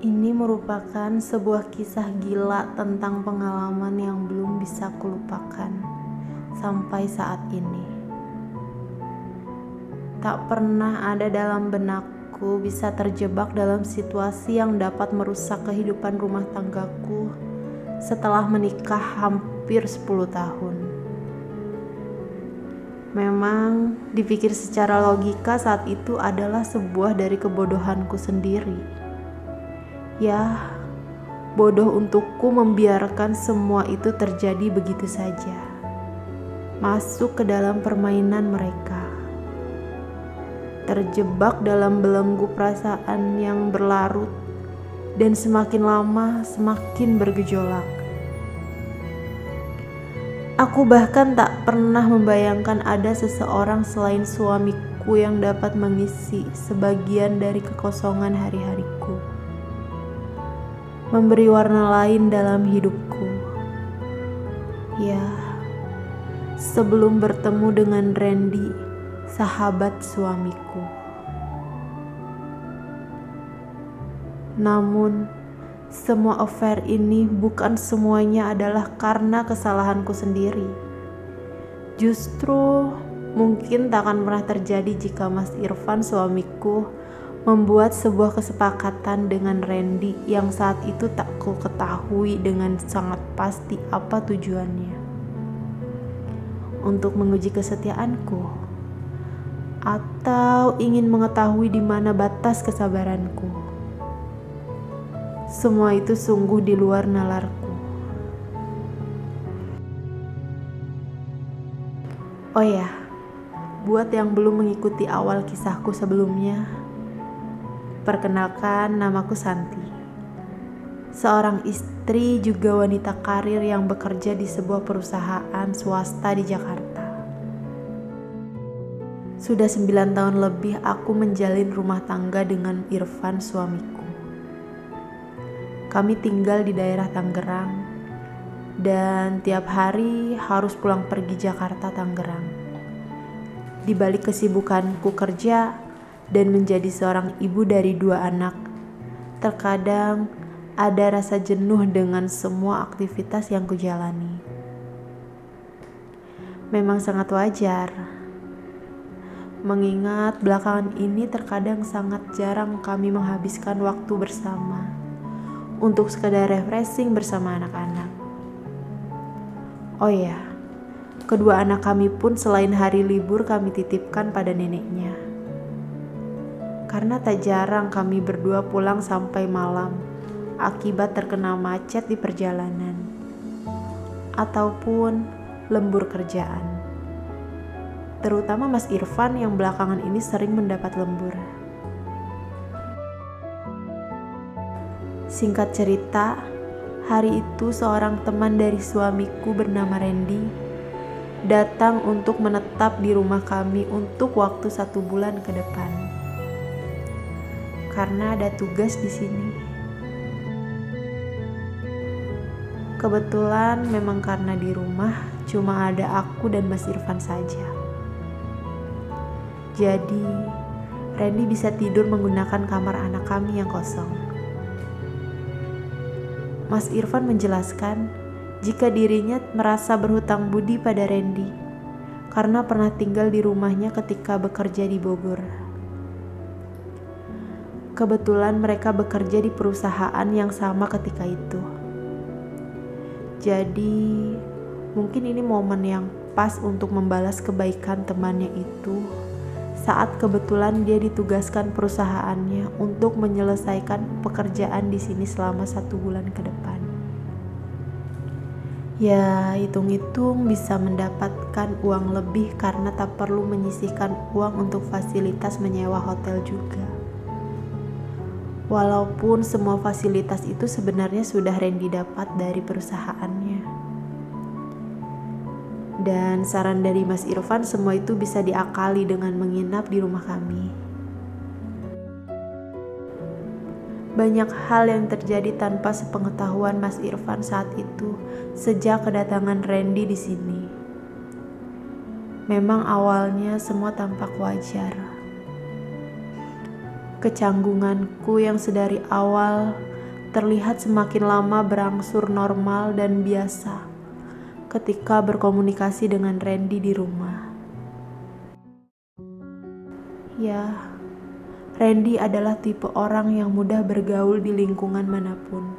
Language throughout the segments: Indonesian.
Ini merupakan sebuah kisah gila tentang pengalaman yang belum bisa kulupakan sampai saat ini. Tak pernah ada dalam benakku bisa terjebak dalam situasi yang dapat merusak kehidupan rumah tanggaku setelah menikah hampir 10 tahun. Memang dipikir secara logika saat itu adalah sebuah dari kebodohanku sendiri. Ya, bodoh untukku membiarkan semua itu terjadi begitu saja, masuk ke dalam permainan mereka, terjebak dalam belenggu perasaan yang berlarut dan semakin lama semakin bergejolak. Aku bahkan tak pernah membayangkan ada seseorang selain suamiku yang dapat mengisi sebagian dari kekosongan hari-hariku, memberi warna lain dalam hidupku. Ya, sebelum bertemu dengan Randy, sahabat suamiku. Namun, semua affair ini bukan semuanya adalah karena kesalahanku sendiri. Justru mungkin tak akan pernah terjadi jika Mas Irfan suamiku membuat sebuah kesepakatan dengan Randy yang saat itu tak ku ketahui dengan sangat pasti apa tujuannya. Untuk menguji kesetiaanku, atau ingin mengetahui di mana batas kesabaranku. Semua itu sungguh di luar nalarku. Oh ya, buat yang belum mengikuti awal kisahku sebelumnya, perkenalkan, namaku Santi. Seorang istri juga wanita karir yang bekerja di sebuah perusahaan swasta di Jakarta. Sudah 9 tahun lebih aku menjalin rumah tangga dengan Irfan suamiku. Kami tinggal di daerah Tangerang dan tiap hari harus pulang pergi Jakarta Tangerang. Di balik kesibukanku kerja dan menjadi seorang ibu dari 2 anak, terkadang ada rasa jenuh dengan semua aktivitas yang kujalani. Memang sangat wajar, mengingat belakangan ini terkadang sangat jarang kami menghabiskan waktu bersama untuk sekadar refreshing bersama anak-anak. Oh ya, kedua anak kami pun selain hari libur kami titipkan pada neneknya. Karena tak jarang kami berdua pulang sampai malam akibat terkena macet di perjalanan ataupun lembur kerjaan. Terutama Mas Irfan yang belakangan ini sering mendapat lembur. Singkat cerita, hari itu seorang teman dari suamiku bernama Randy datang untuk menetap di rumah kami untuk waktu 1 bulan ke depan. Karena ada tugas di sini. Kebetulan memang karena di rumah cuma ada aku dan Mas Irfan saja. Jadi, Randy bisa tidur menggunakan kamar anak kami yang kosong. Mas Irfan menjelaskan jika dirinya merasa berhutang budi pada Randy karena pernah tinggal di rumahnya ketika bekerja di Bogor. Kebetulan mereka bekerja di perusahaan yang sama ketika itu. Jadi, mungkin ini momen yang pas untuk membalas kebaikan temannya itu saat kebetulan dia ditugaskan perusahaannya untuk menyelesaikan pekerjaan di sini selama 1 bulan ke depan. Ya, hitung-hitung bisa mendapatkan uang lebih karena tak perlu menyisihkan uang untuk fasilitas menyewa hotel juga. Walaupun semua fasilitas itu sebenarnya sudah Randy dapat dari perusahaannya. Dan saran dari Mas Irfan, semua itu bisa diakali dengan menginap di rumah kami. Banyak hal yang terjadi tanpa sepengetahuan Mas Irfan saat itu sejak kedatangan Randy di sini. Memang awalnya semua tampak wajar. Kecanggunganku yang sedari awal terlihat semakin lama berangsur normal dan biasa ketika berkomunikasi dengan Randy di rumah. Ya, Randy adalah tipe orang yang mudah bergaul di lingkungan manapun.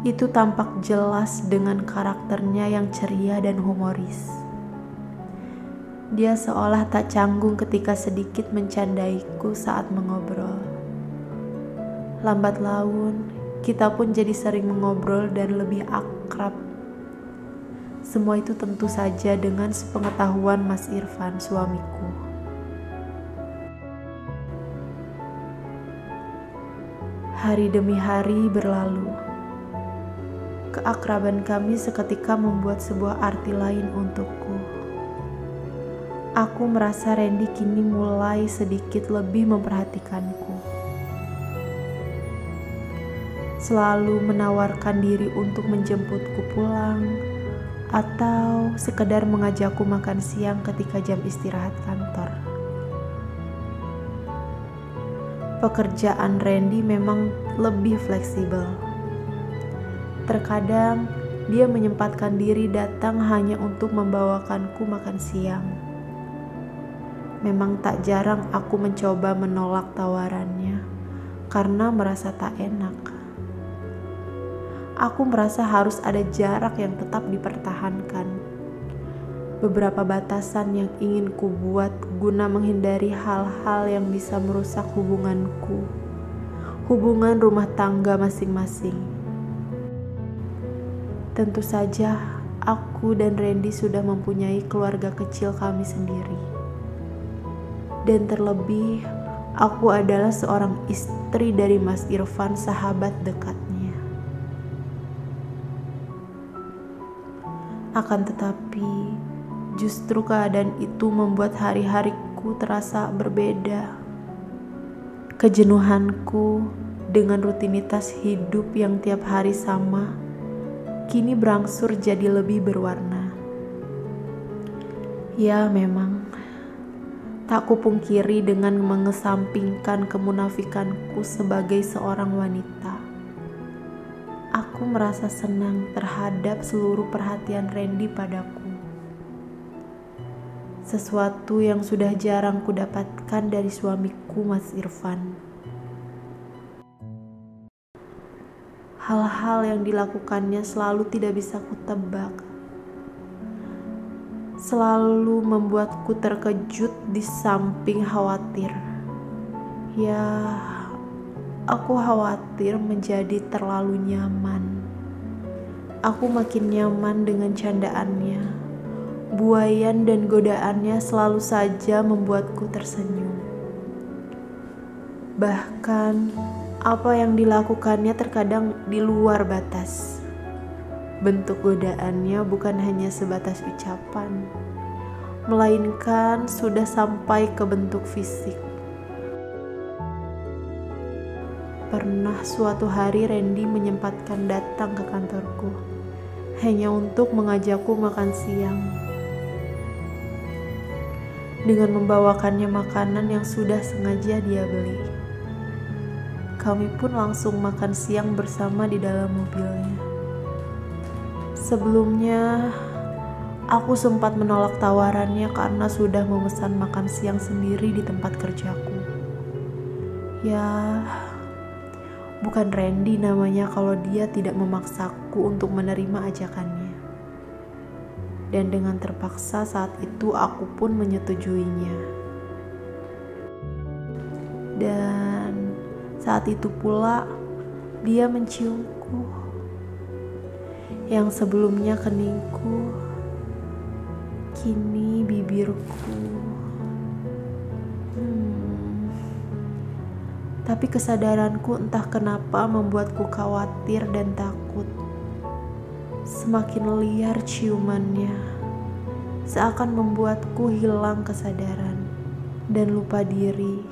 Itu tampak jelas dengan karakternya yang ceria dan humoris. Dia seolah tak canggung ketika sedikit mencandaiku saat mengobrol. Lambat laun, kita pun jadi sering mengobrol dan lebih akrab. Semua itu tentu saja dengan sepengetahuan Mas Irfan, suamiku. Hari demi hari berlalu. Keakraban kami seketika membuat sebuah arti lain untukku. Aku merasa Randy kini mulai sedikit lebih memperhatikanku. Selalu menawarkan diri untuk menjemputku pulang atau sekedar mengajakku makan siang ketika jam istirahat kantor. Pekerjaan Randy memang lebih fleksibel. Terkadang dia menyempatkan diri datang hanya untuk membawakanku makan siang. Memang tak jarang aku mencoba menolak tawarannya karena merasa tak enak. Aku merasa harus ada jarak yang tetap dipertahankan. Beberapa batasan yang ingin ku buat guna menghindari hal-hal yang bisa merusak hubunganku, hubungan rumah tangga masing-masing. Tentu saja, aku dan Randy sudah mempunyai keluarga kecil kami sendiri. Dan terlebih, aku adalah seorang istri dari Mas Irfan, sahabat dekatnya. Akan tetapi, justru keadaan itu membuat hari-hariku terasa berbeda. Kejenuhanku dengan rutinitas hidup yang tiap hari sama, kini berangsur jadi lebih berwarna. Ya memang, tak kupungkiri dengan mengesampingkan kemunafikanku sebagai seorang wanita. Aku merasa senang terhadap seluruh perhatian Randy padaku. Sesuatu yang sudah jarang kudapatkan dari suamiku, Mas Irfan. Hal-hal yang dilakukannya selalu tidak bisa kutebak. Selalu membuatku terkejut di samping khawatir. Ya, aku khawatir menjadi terlalu nyaman. Aku makin nyaman dengan candaannya. Buayan dan godaannya selalu saja membuatku tersenyum. Bahkan, apa yang dilakukannya terkadang di luar batas. Bentuk godaannya bukan hanya sebatas ucapan, melainkan sudah sampai ke bentuk fisik. Pernah suatu hari Randy menyempatkan datang ke kantorku hanya untuk mengajakku makan siang. Dengan membawakannya makanan yang sudah sengaja dia beli. Kami pun langsung makan siang bersama di dalam mobilnya. Sebelumnya, aku sempat menolak tawarannya karena sudah memesan makan siang sendiri di tempat kerjaku. Ya, bukan Randy namanya kalau dia tidak memaksaku untuk menerima ajakannya. Dan dengan terpaksa saat itu aku pun menyetujuinya. Dan saat itu pula dia menciumku. Yang sebelumnya keningku, kini bibirku. Tapi kesadaranku entah kenapa membuatku khawatir dan takut. Semakin liar ciumannya, seakan membuatku hilang kesadaran dan lupa diri.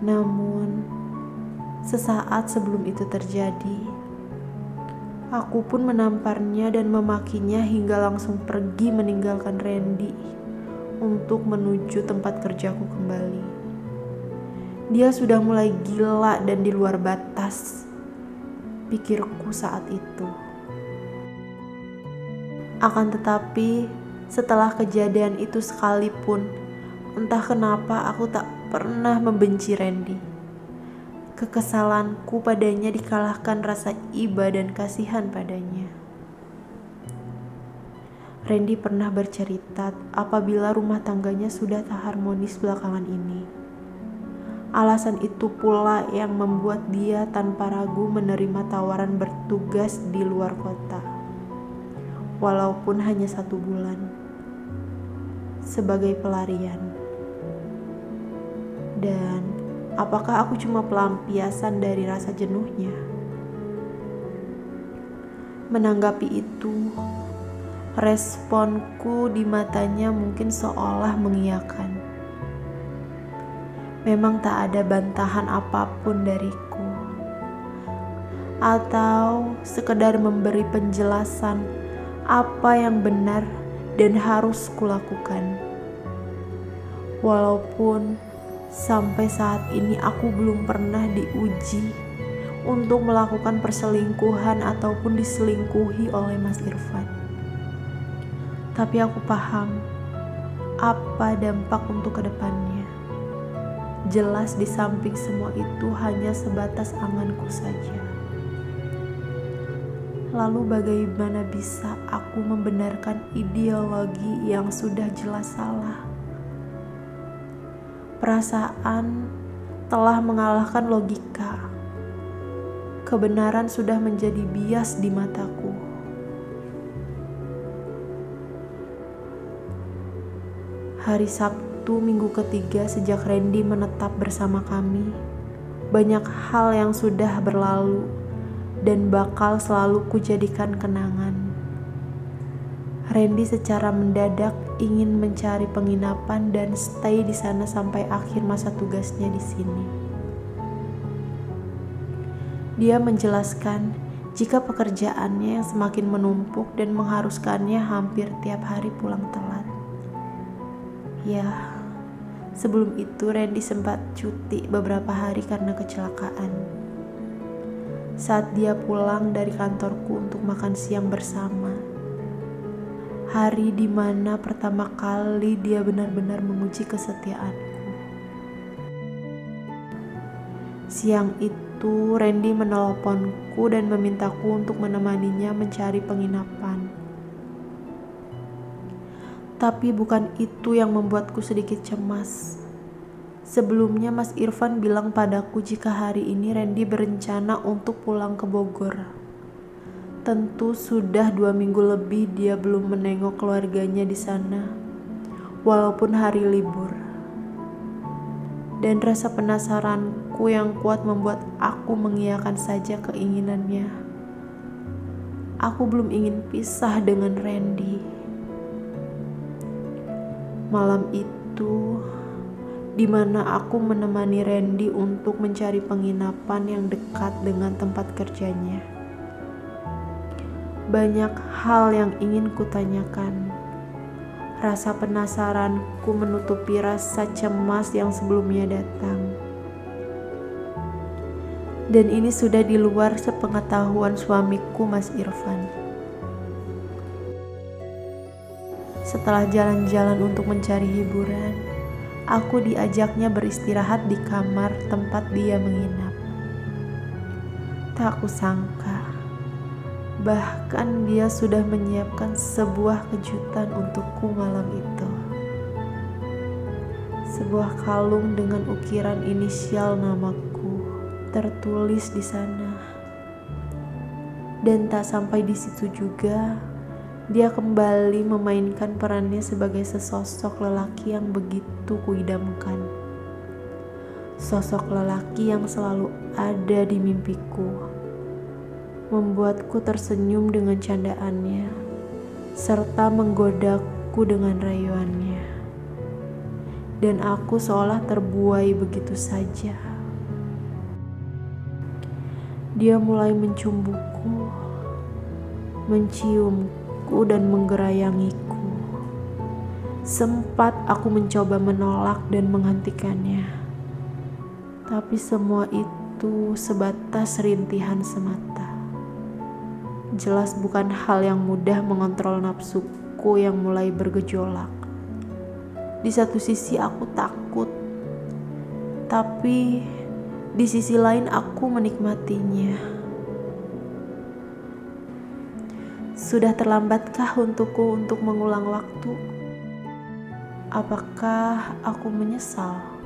Namun, sesaat sebelum itu terjadi, aku pun menamparnya dan memakinya hingga langsung pergi meninggalkan Randy untuk menuju tempat kerjaku kembali. Dia sudah mulai gila dan di luar batas, pikirku saat itu. Akan tetapi, setelah kejadian itu sekalipun, entah kenapa aku tak pernah membenci Randy. Kekesalanku padanya dikalahkan rasa iba dan kasihan padanya. Randy pernah bercerita apabila rumah tangganya sudah tak harmonis belakangan ini. Alasan itu pula yang membuat dia tanpa ragu menerima tawaran bertugas di luar kota, walaupun hanya 1 bulan, sebagai pelarian. Dan apakah aku cuma pelampiasan dari rasa jenuhnya? Menanggapi itu, responku di matanya mungkin seolah mengiyakan. Memang tak ada bantahan apapun dariku, atau sekedar memberi penjelasan apa yang benar dan harus kulakukan. Walaupun sampai saat ini aku belum pernah diuji untuk melakukan perselingkuhan ataupun diselingkuhi oleh Mas Irfan. Tapi aku paham apa dampak untuk kedepannya. Jelas di samping semua itu hanya sebatas anganku saja. Lalu bagaimana bisa aku membenarkan ideologi yang sudah jelas salah? Perasaan telah mengalahkan logika. Kebenaran sudah menjadi bias di mataku. Hari Sabtu minggu ketiga sejak Randy menetap bersama kami, banyak hal yang sudah berlalu dan bakal selalu kujadikan kenangan. Randy secara mendadak ingin mencari penginapan dan stay di sana sampai akhir masa tugasnya di sini. Dia menjelaskan jika pekerjaannya yang semakin menumpuk dan mengharuskannya hampir tiap hari pulang telat. Ya, sebelum itu Randy sempat cuti beberapa hari karena kecelakaan. Saat dia pulang dari kantorku untuk makan siang bersama, hari di mana pertama kali dia benar-benar menguji kesetiaanku. Siang itu Randy menelponku dan memintaku untuk menemaninya mencari penginapan. Tapi bukan itu yang membuatku sedikit cemas. Sebelumnya Mas Irfan bilang padaku jika hari ini Randy berencana untuk pulang ke Bogor. Tentu sudah 2 minggu lebih dia belum menengok keluarganya di sana, walaupun hari libur. Dan rasa penasaranku yang kuat membuat aku mengiyakan saja keinginannya. Aku belum ingin pisah dengan Randy. Malam itu, di mana aku menemani Randy untuk mencari penginapan yang dekat dengan tempat kerjanya. Banyak hal yang ingin kutanyakan. Rasa penasaranku menutupi rasa cemas yang sebelumnya datang. Dan ini sudah di luar sepengetahuan suamiku, Mas Irfan. Setelah jalan-jalan untuk mencari hiburan, aku diajaknya beristirahat di kamar tempat dia menginap. Tak kusangka, bahkan dia sudah menyiapkan sebuah kejutan untukku malam itu. Sebuah kalung dengan ukiran inisial namaku tertulis di sana. Dan tak sampai di situ juga, dia kembali memainkan perannya sebagai sesosok lelaki yang begitu kuidamkan. Sosok lelaki yang selalu ada di mimpiku, membuatku tersenyum dengan candaannya, serta menggodaku dengan rayuannya. Dan aku seolah terbuai begitu saja. Dia mulai mencumbuku, menciumku, dan menggerayangiku. Sempat aku mencoba menolak dan menghentikannya. Tapi semua itu sebatas rintihan semata. Jelas bukan hal yang mudah mengontrol nafsuku yang mulai bergejolak. Di satu sisi aku takut, tapi di sisi lain aku menikmatinya. Sudah terlambatkah untukku untuk mengulang waktu? Apakah aku menyesal?